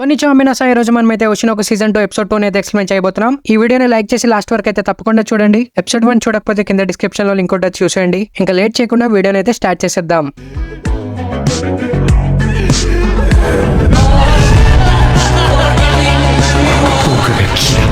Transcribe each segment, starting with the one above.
ఈ రోజు మనమైతే వచ్చిన ఒక సీజన్ 2 ఎపిసోడ్ 2 అయితే ఎక్స్ప్లెయిన్ చేయబోతున్నాం. ఈ వీడియోని లైక్ చేసి లాస్ట్ వరకు అయితే తప్పకుండా చూడండి. ఎపిసోడ్ 1 చూడకపోతే కింద డిస్క్రిప్షన్ లో లింక్ ఉంటుంది, చూసేయండి. ఇంకా లేట్ చేయకుండా వీడియోని అయితే స్టార్ట్ చేసేద్దాం.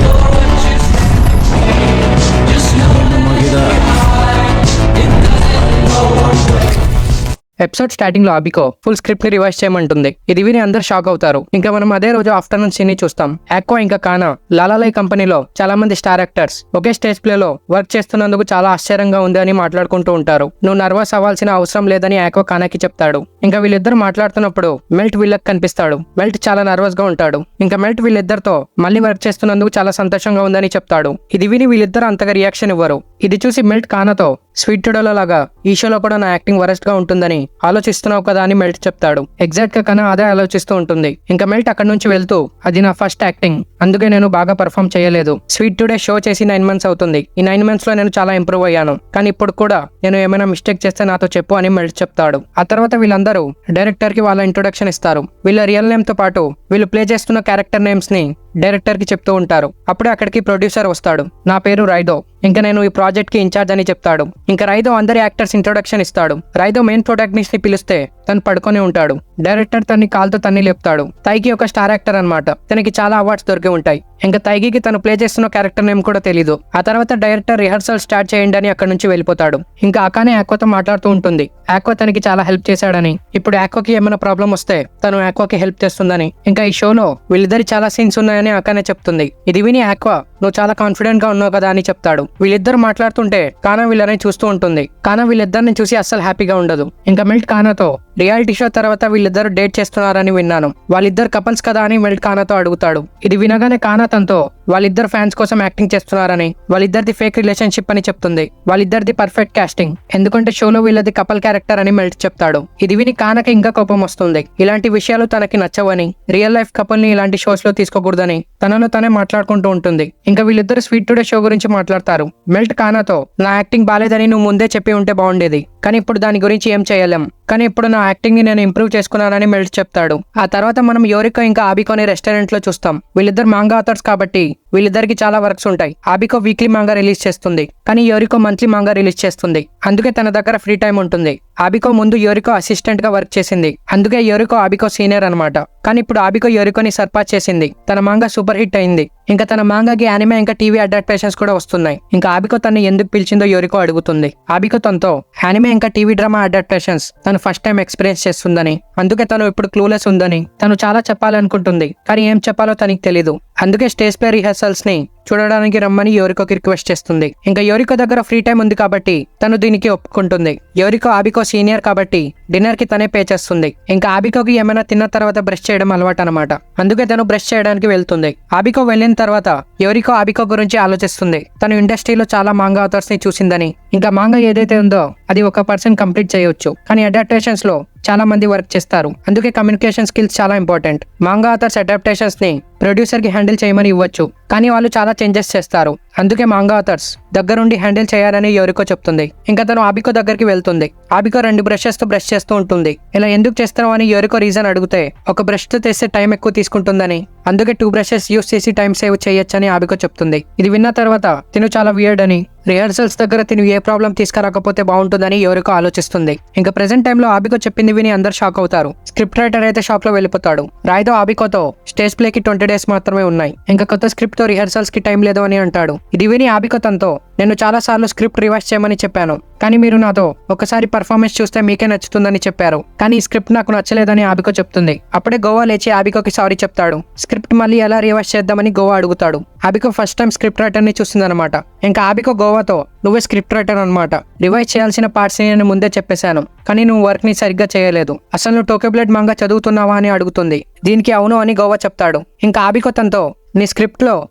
ఎపిసోడ్ స్టార్టింగ్ లో అబికో ఫుల్ స్క్రిప్ట్ ని రివైజ్ చేయమంటుంది. ఇది విని అందరు షాక్ అవుతారు. ఇంకా మనం అదే రోజు ఆఫ్టర్నూన్ సీన్ ని చూస్తాం. ఆక్వా ఇంకా కానా లాలాలై కంపెనీలో చాలా మంది స్టార్ యాక్టర్స్ ఒకే స్టేజ్ ప్లే లో వర్క్ చేస్తున్నందుకు చాలా ఆశ్చర్యంగా ఉంది అని మాట్లాడుకుంటూ ఉంటారు. నువ్వు నర్వస్ అవ్వాల్సిన అవసరం లేదని ఆక్వా కానాకి చెప్తాడు. ఇంకా వీళ్ళిద్దరు మాట్లాడుతున్నప్పుడు మెల్ట్ వీళ్ళకి కనిపిస్తాడు. మెల్ట్ చాలా నర్వస్ గా ఉంటాడు. ఇంకా మెల్ట్ వీళ్ళిద్దరితో మళ్ళీ వర్క్ చేస్తున్నందుకు చాలా సంతోషంగా ఉందని చెప్తాడు. ఇది విని వీళ్ళిద్దరు అంతగా రియాక్షన్ ఇవ్వరు. ఇది చూసి మెల్ట్ కానాతో స్వీట్ టుడోలో లాగా ఈ షోలో కూడా నా యాక్టింగ్ వరస్ట్ గా ఉంటుందని ఆలోచిస్తున్నావు కదా అని మెల్ట్ చెప్తాడు. ఎగ్జాక్ట్ గా కన్నా అదే ఆలోచిస్తూ ఉంటుంది. ఇంకా మెల్ట్ అక్కడ నుంచి వెళ్తూ అది నా ఫస్ట్ యాక్టింగ్, అందుకే నేను బాగా పర్ఫామ్ చేయలేదు. స్వీట్ టుడే షో చేసి 9 months అవుతుంది. ఈ 9 months లో నేను చాలా ఇంప్రూవ్ అయ్యాను. కానీ ఇప్పుడు కూడా నేను ఏమైనా మిస్టేక్ చేస్తే నాతో చెప్పు అని మెల్ట్ చెప్తాడు. ఆ తర్వాత వీళ్ళందరూ డైరెక్టర్ కి వాళ్ళ ఇంట్రొడక్షన్ ఇస్తారు. వీళ్ళ రియల్ నేమ్ తో పాటు వీళ్ళు ప్లే చేస్తున్న క్యారెక్టర్ నేమ్స్ ని డైరెక్టర్ కి చెప్తూ ఉంటారు. అప్పుడే అక్కడికి ప్రొడ్యూసర్ వస్తాడు. నా పేరు రైదో, ఇంకా నేను ఈ ప్రాజెక్ట్ కి ఇన్ఛార్జ్ అని చెప్తాడు. ఇంకా రైదో అందరి యాక్టర్స్ ఇంట్రొడక్షన్ ఇస్తాడు. రైదో మెయిన్ ప్రొటాగనిస్ట్ ని పిలిస్తే తను పడుకొని ఉంటాడు. డైరెక్టర్ తన్ని కాల్తో తన్ని లేపుతాడు. తైకి ఒక స్టార్ యాక్టర్ అన్నమాట. తనకి చాలా అవార్డ్స్ దొరికి ఉంటాయి. ఇంకా తైగికి తను ప్లే చేస్తున్న క్యారెక్టర్ నేమ్ కూడా తెలీదు. ఆ తర్వాత డైరెక్టర్ రిహర్సల్ స్టార్ట్ చేయండి అని అక్కడ నుంచి వెళ్ళిపోతాడు. ఇంకా ఆకానే ఆక్వాతో మాట్లాడుతూ ఉంటుంది. ఆక్వా తనకి చాలా హెల్ప్ చేశాడని, ఇప్పుడు ఆక్వాకి ఏమైనా ప్రాబ్లం వస్తే తను ఆక్వాకి హెల్ప్ చేస్తుందని, ఇంకా ఈ షోలో వీళ్ళిద్దరి చాలా సీన్స్ ఉన్నాయని ఆకానే చెప్తుంది. ఇది విని ఆక్వా నువ్వు చాలా కాన్ఫిడెంట్ గా ఉన్నావు కదా అని చెప్తాడు. వీళ్ళిద్దరు మాట్లాడుతుంటే కానా వీళ్ళని చూస్తూ ఉంటుంది. కానా వీళ్ళిద్దరిని చూసి అస్సలు హ్యాపీగా ఉండదు. ఇంకా మెల్ట్ కానాతో రియాలిటీ షో తర్వాత వీళ్ళిద్దరు డేట్ చేస్తున్నారని విన్నాను, వాళ్ళిద్దరు కపుల్స్ కదా అని మెల్ట్ కానాతో అడుగుతాడు. ఇది వినగానే కానా తనతో వాళ్ళిద్దరు ఫ్యాన్స్ కోసం యాక్టింగ్ చేస్తున్నారని, వాళ్ళిద్దరిది ఫేక్ రిలేషన్షిప్ అని చెప్తుంది. వాళ్ళిద్దరిది పర్ఫెక్ట్ కాస్టింగ్, ఎందుకంటే షోలో వీళ్ళది కపల్ క్యారెక్టర్ అని మెల్ట్ చెప్తాడు. ఇది విని కానాకి ఇంకా కోపం వస్తుంది. ఇలాంటి విషయాలు తనకి నచ్చవని, రియల్ లైఫ్ కపుల్ ని ఇలాంటి షోస్ లో తీసుకోకూడదని తనలో తనే మాట్లాడుకుంటూ ఉంటుంది. ఇంకా వీళ్ళిద్దరు స్వీట్ టుడే షో గురించి మాట్లాడతారు. మెల్ట్ కానాతో నా యాక్టింగ్ బాలేదని నువ్వు ముందే చెప్పి ఉంటే బాగుండేది, కానీ ఇప్పుడు దాని గురించి ఏం చేయలేం, కానీ ఇప్పుడు నా యాక్టింగ్ ని నేను ఇంప్రూవ్ చేసుకున్నానని మెల్ట్ చెప్తాడు. ఆ తర్వాత మనం యోరికో ఇంకా ఆబికోని రెస్టారెంట్ లో చూస్తాం. వీళ్ళిద్దరు మాంగా ఆథర్స్ కాబట్టి వీళ్ళిద్దరికి చాలా వర్క్స్ ఉంటాయి. ఆబికో వీక్లీ మాంగా రిలీజ్ చేస్తుంది, కానీ యోరికో మంత్లీ మాంగా రిలీజ్ చేస్తుంది. అందుకే తన దగ్గర ఫ్రీ టైం ఉంటుంది. ఆబికో ముందు యోరికో అసిస్టెంట్ గా వర్క్ చేసింది, అందుకే యోరికో ఆబికో సీనియర్ అనమాట. కానీ ఇప్పుడు ఆబికో యోరికోని సర్పాస్ చేసింది. తన మాంగా సూపర్ హిట్ అయింది. ఇంకా తన మాంగాకి యానిమే ఇంకా టీవీ అడాప్టేషన్స్ కూడా వస్తున్నాయి. ఇంకా ఆబికో తను ఎందుకు పిలిచిందో యోరికో అడుగుతుంది. ఆబికో తనతో యానిమే ఇంకా టీవీ డ్రామా అడాప్టేషన్స్ తను ఫస్ట్ టైం ఎక్స్పీరియన్స్ చేస్తుందని, అందుకే తను ఇప్పుడు క్లూలెస్ ఉందని తను చాలా చెప్పాలనుకుంటుంది, కానీ ఏం చెప్పాలో తనకి తెలీదు. అందుకే స్టేజ్ ప్లే రిహర్సల్స్ ని చూడడానికి రమ్మని యోరికోకి రిక్వెస్ట్ చేస్తుంది. ఇంకా యోరికో దగ్గర ఫ్రీ టైం ఉంది కాబట్టి తను దీనికి ఒప్పుకుంటుంది. యోరికో ఆబికో సీనియర్ కాబట్టి డిన్నర్ కి తనే పే చేస్తుంది. ఇంకా ఆబికోకి ఏమైనా తిన్న తర్వాత బ్రష్ చేయడం అలవాటు అనమాట, అందుకే తను బ్రష్ చేయడానికి వెళ్తుంది. ఆబికో వెళ్ళిన తర్వాత యోరికో ఆబికో గురించి ఆలోచిస్తుంది. తను ఇండస్ట్రీలో చాలా మాంగా ఆథర్స్ ని చూసిందని, ఇంకా మాంగా ఏదైతే ఉందో అది ఒక పర్సన్ కంప్లీట్ చేయొచ్చు, కానీ అడాప్టేషన్స్ లో చాలా మంది వర్క్ చేస్తారు. అందుకే కమ్యూనికేషన్ స్కిల్స్ చాలా ఇంపార్టెంట్. మాంగా ఆథర్స్ అడాప్టేషన్స్ ని ప్రొడ్యూసర్ కి హ్యాండిల్ చేయమని ఇవ్వచ్చు, కానీ వాళ్ళు చాలా చేంజెస్ చేస్తారు. అందుకే మాంగా ఆథర్స్ దగ్గరుండి హ్యాండిల్ చేయాలని యోరికో చెప్తుంది. ఇంకా తను ఆబికో దగ్గరికి వెళ్తుంది. ఆబికో 2 బ్రషెస్ తో బ్రష్ చేస్తూ ఉంటుంది. ఇలా ఎందుకు చేస్తావు అని యోరికో రీజన్ అడిగితే ఒక బ్రష్ తో తెస్తే టైం ఎక్కువ తీసుకుంటుందని, అందుకే 2 బ్రషెస్ యూస్ చేసి టైం సేవ్ చేయొచ్చని ఆబికో చెప్తుంది. ఇది విన్న తర్వాత తిను చాలా వియర్డ్ అని, రిహర్సల్స్ దగ్గర తిను ఏ ప్రాబ్లం తీసుకురాకపోతే బాగుంటుందని యోరికో ఆలోచిస్తుంది. ఇంకా ప్రెసెంట్ టైంలో ఆబికో చెప్పింది విని అందరు షాక్ అవుతారు. స్క్రిప్ట్ రైటర్ అయితే షాక్ లో వెళ్ళిపోతాడు. రాయిదో ఆబికోతో స్టేజ్ ప్లే కి 20 days మాత్రమే ఉన్నాయి, ఇంకా కొత్త స్క్రిప్ట్ తో రిహర్సల్స్ కి టైం లేదు అని అంటాడు. ఇది విని ఆబికో తనతో నేను చాలా సార్లు స్క్రిప్ట్ రివైజ్ చేయమని చెప్పాను, కానీ మీరు నాతో ఒకసారి పర్ఫార్మెన్స్ చూస్తే మీకే నచ్చుతుందని చెప్పారు, కానీ ఈ స్క్రిప్ట్ నాకు నచ్చలేదని ఆబికో చెప్తుంది. అప్పుడే గోవా లేచి ఆబికోకి సారీ చెప్తాడు. స్క్రిప్ట్ మళ్ళీ ఎలా రివైజ్ చేద్దామని గోవా అడుగుతాడు. ఆబికో ఫస్ట్ టైం స్క్రిప్ట్ రైటర్ ని చూస్తుందన్నమాట. ఇంకా ఆబికో గోవాతో నువ్వే స్క్రిప్ట్ రైటర్ అనమాట, రివైజ్ చేయాల్సిన పార్ట్స్ నేను ముందే చెప్పేశాను, కానీ నువ్వు వర్క్ ని సరిగ్గా చేయలేదు, అసలు నువ్వు టోకెబ్లెడ్ మాంగా చదువుతున్నావా అని అడుగుతుంది. దీనికి అవును అని గోవా చెప్తాడు. ఇంకా ఆబికో తనతో నీ స్క్రిప్ట్ లో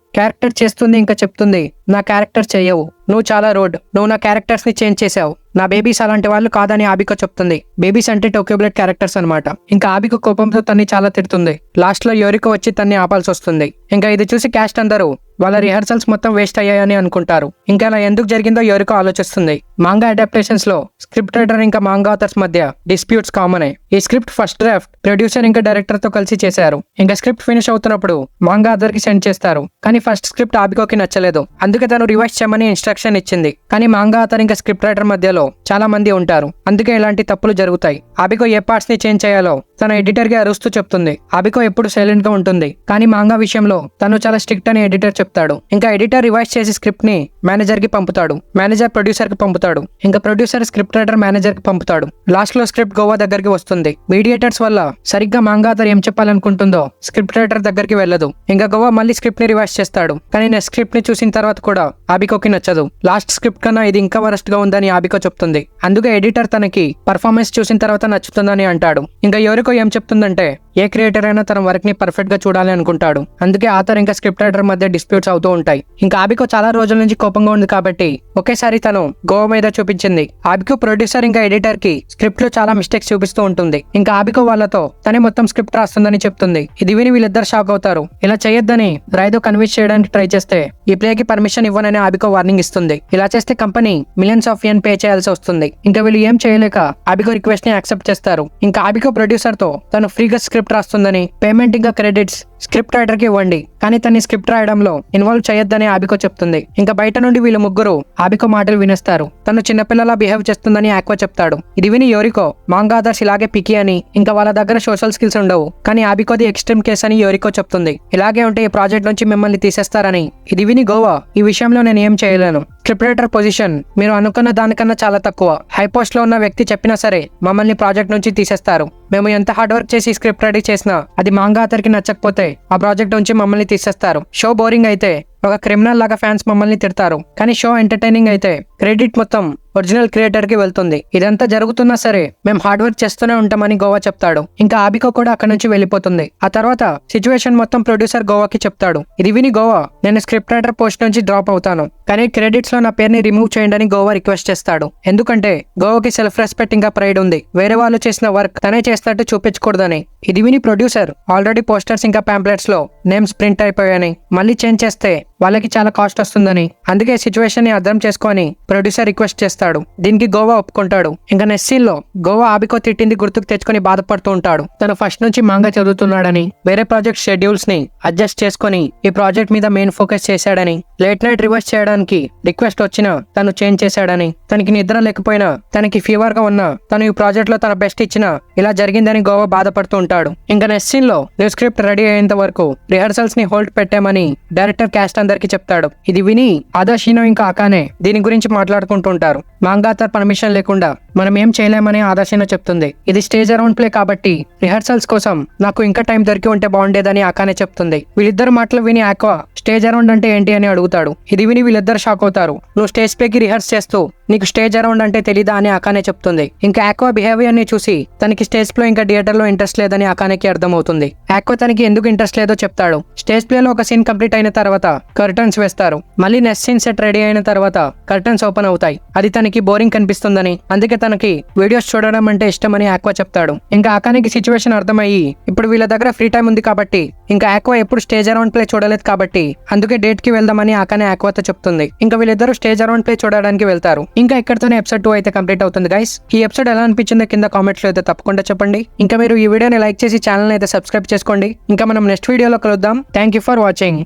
క్యారెక్టర్ చేస్తుంది ఇంకా చెప్తుంది, నా క్యారెక్టర్ చెయ్యవు, నువ్వు చాలా రోడ్, నువ్వు నా క్యారెక్టర్స్ ని చేంజ్ చేసావు, నా బేబీస్ అలాంటి వాళ్ళు కాదని ఆబికో చెప్తుంది. బేబీస్ అంటే టోక్యో బ్లడ్ క్యారెక్టర్స్ అనమాట. ఇంకా ఆబికో కోపంతో తన్ని చాలా తిడుతుంది. లాస్ట్ లో యోరికో వచ్చి తన్ని ఆపాల్సి వస్తుంది. ఇంకా ఇది చూసి క్యాస్ట్ అందరూ వాళ్ళ రిహర్సల్స్ మొత్తం వేస్ట్ అయ్యాయని అనుకుంటారు. ఇంకా అలా ఎందుకు జరిగిందో యోరికో ఆలోచిస్తుంది. మాంగా అడాప్టేషన్స్ లో స్క్రిప్ట్ రైటర్ ఇంకా మాంగా ఆథర్స్ మధ్య డిస్ప్యూట్స్ కామన్. ఈ స్క్రిప్ట్ ఫస్ట్ డ్రాఫ్ట్ ప్రొడ్యూసర్ ఇంకా డైరెక్టర్ తో కలిసి చేశారు. ఇంకా స్క్రిప్ట్ ఫినిష్ అవుతున్నప్పుడు మాంగా ఆథర్ కి సెండ్ చేస్తారు. కానీ ఫస్ట్ స్క్రిప్ట్ ఆబికోకి నచ్చలేదు. అందుకే తను రివైజ్ చేయమని ఇన్స్ట్రక్షన్ ఇచ్చింది. కానీ మాంగా ఆథర్ ఇంకా స్క్రిప్ట్ రైటర్ మధ్యలో చాలా మంది ఉంటారు. అందుకే ఇలాంటి తప్పులు జరుగుతాయి. ఆబికో ఏ పార్ట్స్ ని చేంజ్ చేయాలో తన ఎడిటర్ గా అరుస్తూ చెప్తుంది. ఆబికో ఎప్పుడు సైలెంట్ గా ఉంటుంది. కానీ మాంగా విషయంలో తను చాలా స్ట్రిక్ట్ అని ఎడిటర్ చెప్తాడు. ఇంకా ఎడిటర్ రివైజ్ చేసి స్క్రిప్ట్ ని మేనేజర్ కి పంపుతాడు. మేనేజర్ ప్రొడ్యూసర్ కి పంపుతాడు. ఇంకా ప్రొడ్యూసర్ స్క్రిప్ట్ రైటర్ మేనేజర్ కి పంపుతాడు. లాస్ట్ లో స్క్రిప్ట్ గోవా దగ్గరికి వస్తుంది. మీడియేటర్స్ వల్ల సరిగ్గా మాంగా ఆథర్ ఏం చెప్పాలనుకుంటుందో స్క్రిప్ట్ రైటర్ దగ్గరికి వెళ్ళదు. ఇంకా గోవా మళ్ళీ స్క్రిప్ట్ ని రివైజ్ చేస్తాడు. కానీ నెక్స్ట్ స్క్రిప్ట్ ని చూసిన తర్వాత కూడా ఆబికోకి నచ్చదు. లాస్ట్ స్క్రిప్ట్ కన్నా ఇది ఇంకా వరస్ట్ గా ఉందని ఆబికో చెప్తుంది. అందుకే ఎడిటర్ తనకి పర్ఫార్మెన్స్ చూసిన తర్వాత నచ్చుతుందని అంటాడు. ఇంకా యోరికో ఏం చెప్తుందంటే ఏ క్రియేటర్ అయినా తన వర్క్ ని పర్ఫెక్ట్ గా చూడాలి అనుకుంటాడు. అందుకే ఆథర్ ఇంకా స్క్రిప్ట్ రైటర్ మధ్య డిస్ప్యూట్స్ అవుతూ ఉంటాయి. ఇంకా ఆబికో చాలా రోజుల నుంచి కోపంగా ఉంది కాబట్టి ఒకేసారి తను గోవా మీద చూపించింది. ఆబికో ప్రొడ్యూసర్ ఇంకా ఎడిటర్ కి స్క్రిప్ట్ లో చాలా మిస్టేక్స్ చూపిస్తూ ఉంటుంది. ఇంకా ఆబికో వాళ్ళతో తనే మొత్తం స్క్రిప్ట్ రాస్తుందని చెప్తుంది. ఇది విని వీళ్ళిద్దరు షాక్ అవుతారు. ఇలా చేయొద్దని రైదో కన్విన్స్ చేయడానికి ట్రై చేస్తే ఈ ప్లే కి పర్మిషన్ ఇవ్వనని ఆబికో వార్నింగ్ ఇస్తుంది. ఇలా చేస్తే company millions of yen pay చేయాల్సి వస్తుంది. ఇంకా వీళ్ళు ఏం చేయలేక ఆబికో రిక్వెస్ట్ ని యాక్సెప్ట్ చేస్తారు. ఇంకా ఆబికో ప్రొడ్యూసర్ తో తను ఫ్రీగా స్క్రిప్ట్ రాస్తుందని, పేమెంట్ ఇంకా క్రెడిట్స్ స్క్రిప్ట్ రైటర్ కి ఇవ్వండి, కానీ తన్ని స్క్రిప్ట్ రాయడంలో ఇన్వాల్వ్ చేయొద్దని ఆబికో చెప్తుంది. ఇంకా బయట నుండి వీళ్ళు ముగ్గురు ఆబికో మాటలు వినేస్తారు. తను చిన్నపిల్లలా బిహేవ్ చేస్తుందని ఆక్వా చెప్తాడు. ఇది విని యోరికో మాంగా ఆథర్స్ ఇలాగే పికి అని, ఇంకా వాళ్ళ దగ్గర సోషల్ స్కిల్స్ ఉండవు, కానీ ఆబికోది ఎక్స్ట్రీమ్ కేస్ అని యోరికో చెప్తుంది. ఇలాగే ఉంటే ఈ ప్రాజెక్ట్ నుంచి మిమ్మల్ని తీసేస్తారని. ఇది విని గోవా ఈ విషయంలో నేను ఏం చేయలేను. స్క్రిప్ట్ రైటర్ పొజిషన్ మీరు అనుకున్న దానికన్నా చాలా తక్కువ. హై పోస్ట్ లో ఉన్న వ్యక్తి చెప్పినా సరే మమ్మల్ని ప్రాజెక్ట్ నుంచి తీసేస్తారు. మేము ఎంత హార్డ్ వర్క్ చేసి స్క్రిప్ట్ రెడీ చేసినా అది మాంగా ఆథర్ కి నచ్చకపోతే ఆ ప్రాజెక్ట్ నుంచి మమ్మల్ని తీసేస్తారు. షో బోరింగ్ అయితే ఒక క్రిమినల్ లాగా ఫ్యాన్స్ మమ్మల్ని తిడతారు, కానీ షో ఎంటర్టైనింగ్ అయితే క్రెడిట్ మొత్తం ఒరిజినల్ క్రియేటర్ కి వెళ్తుంది. ఇదంతా జరుగుతున్నా సరే మేము హార్డ్ వర్క్ చేస్తూనే ఉంటామని గోవా చెప్తాడు. ఇంకా ఆబికో కూడా అక్కడ నుంచి వెళ్ళిపోతుంది. ఆ తర్వాత సిచ్యువేషన్ మొత్తం ప్రొడ్యూసర్ గోవాకి చెప్తాడు. ఇది విని గోవా నేను స్క్రిప్ట్ రైటర్ పోస్ట్ నుంచి డ్రాప్ అవుతాను, కానీ క్రెడిట్స్ లో నా పేరుని రిమూవ్ చేయండి అని గోవా రిక్వెస్ట్ చేస్తాడు. ఎందుకంటే గోవాకి సెల్ఫ్ రెస్పెక్ట్ ఇంకా ప్రైడ్ ఉంది. వేరే వాళ్ళు చేసిన వర్క్ తనే చేసినట్టు చూపించకూడదని. ఇది విని ప్రొడ్యూసర్ ఆల్రెడీ పోస్టర్స్ ఇంకా పాంప్లెట్స్ లో నేమ్స్ ప్రింట్ అయిపోయాయని, మళ్ళీ చేంజ్ చేస్తే వాళ్ళకి చాలా కాస్ట్ వస్తుందని, అందుకే సిచ్యువేషన్ ని అర్థం చేసుకొని ప్రొడ్యూసర్ రిక్వెస్ట్ చేస్తాడు. దీనికి గోవా ఒప్పుకుంటాడు. ఇంకా నెక్స్ట్ సీన్ లో గోవా ఆబికో తిట్టింది గుర్తుకు తెచ్చుకొని బాధపడుతూ ఉంటాడు. తను ఫస్ట్ నుంచి మాంగా చదువుతున్నాడని, వేరే ప్రాజెక్ట్ షెడ్యూల్స్ ని అడ్జస్ట్ చేసుకుని ఈ ప్రాజెక్ట్ మీద మెయిన్ ఫోకస్ చేశాడని, లేట్ నైట్ రివర్స్ చేయడానికి రిక్వెస్ట్ వచ్చినా తను చేంజ్ చేశాడని, తనకి నిద్ర లేకపోయినా, తనకి ఫీవర్ గా ఉన్నా తను ఈ ప్రాజెక్ట్ లో తన బెస్ట్ ఇచ్చినా ఇలా జరిగిందని గోవా బాధపడుతూ ఉంటాడు. ఇంకా నెక్స్ట్ సీన్ లో న్యూ స్క్రిప్ట్ రెడీ అయ్యేంత వరకు రిహర్సల్స్ ని హోల్డ్ పెట్టామని డైరెక్టర్ క్యాస్ట్ అందరికి చెప్తాడు. ఇది విని ఆదాషినో ఇంకా అకానే దీని గురించి మాట్లాడుకుంటుంటారు. మాంగా ఆథర్ పర్మిషన్ లేకుండా మనం ఏం చేయలేమని ఆదాషినో చెప్తుంది. ఇది స్టేజ్ అరౌండ్ ప్లే కాబట్టి రిహర్సల్స్ కోసం నాకు ఇంకా టైం దొరికి ఉంటే బాగుండేదని అకానే చెప్తుంది. వీళ్ళిద్దరు మాటలు విని ఆక్వా స్టేజ్ అరౌండ్ అంటే ఏంటి అని అడుగుతాడు. ఇది విని వీళ్ళిద్దరు షాక్ అవుతారు. నువ్వు స్టేజ్ పైకి రిహర్స్ చేస్తూ నీకు స్టేజ్ అరౌండ్ అంటే తెలీదా అని అకానే చెప్తుంది. ఇంకా ఆక్వా బిహేవియర్ ని చూసి తనకి స్టేజ్ ప్లే ఇంకా థియేటర్ లో ఇంట్రెస్ట్ లేదని అకానేకి అర్థమవుతుంది. ఆక్వా తనకి ఎందుకు ఇంట్రెస్ట్ లేదో చెప్తాడు. స్టేజ్ ప్లే లో ఒక సీన్ కంప్లీట్ అయిన తర్వాత కర్టన్స్ వేస్తారు. మళ్ళీ నెక్స్ట్ సీన్ సెట్ రెడీ అయిన తర్వాత కర్టన్స్ ఓపెన్ అవుతాయి. అది తనకి బోరింగ్ కనిపిస్తుందని, అందుకే తనకి వీడియోస్ చూడడం అంటే ఇష్టమని ఆక్వా చెప్తాడు. ఇంకా అకానేకి సిచ్యువేషన్ అర్థమయ్యి ఇప్పుడు వీళ్ళ దగ్గర ఫ్రీ టైం ఉంది కాబట్టి, ఇంకా ఆక్వా ఎప్పుడు స్టేజ్ అరౌండ్ ప్లే చూడలేదు కాబట్టి అందుకే డేట్ కి వెళ్దామని అకానే ఆక్వాతో చెప్తుంది. ఇంకా వీళ్ళిద్దరు స్టేజ్ అరౌండ్ ప్లే చూడడానికి వెళ్తారు. ఇంకా ఇక్కడతోనే ఎపిసోడ్ 2 అయితే కంప్లీట్ అవుతుంది గైస్. ఈ ఎపిసోడ్ ఎలా అనిపించిందో కింద కామెంట్స్ లో అయితే తప్పకుండా చెప్పండి. ఇంకా మీరు ఈ వీడియోని లైక్ చేసి ఛానల్ అయితే సబ్స్క్రైబ్ చేసుకోండి. ఇంకా మనం నెక్స్ట్ వీడియోలో కలుద్దాం. Thank you for watching.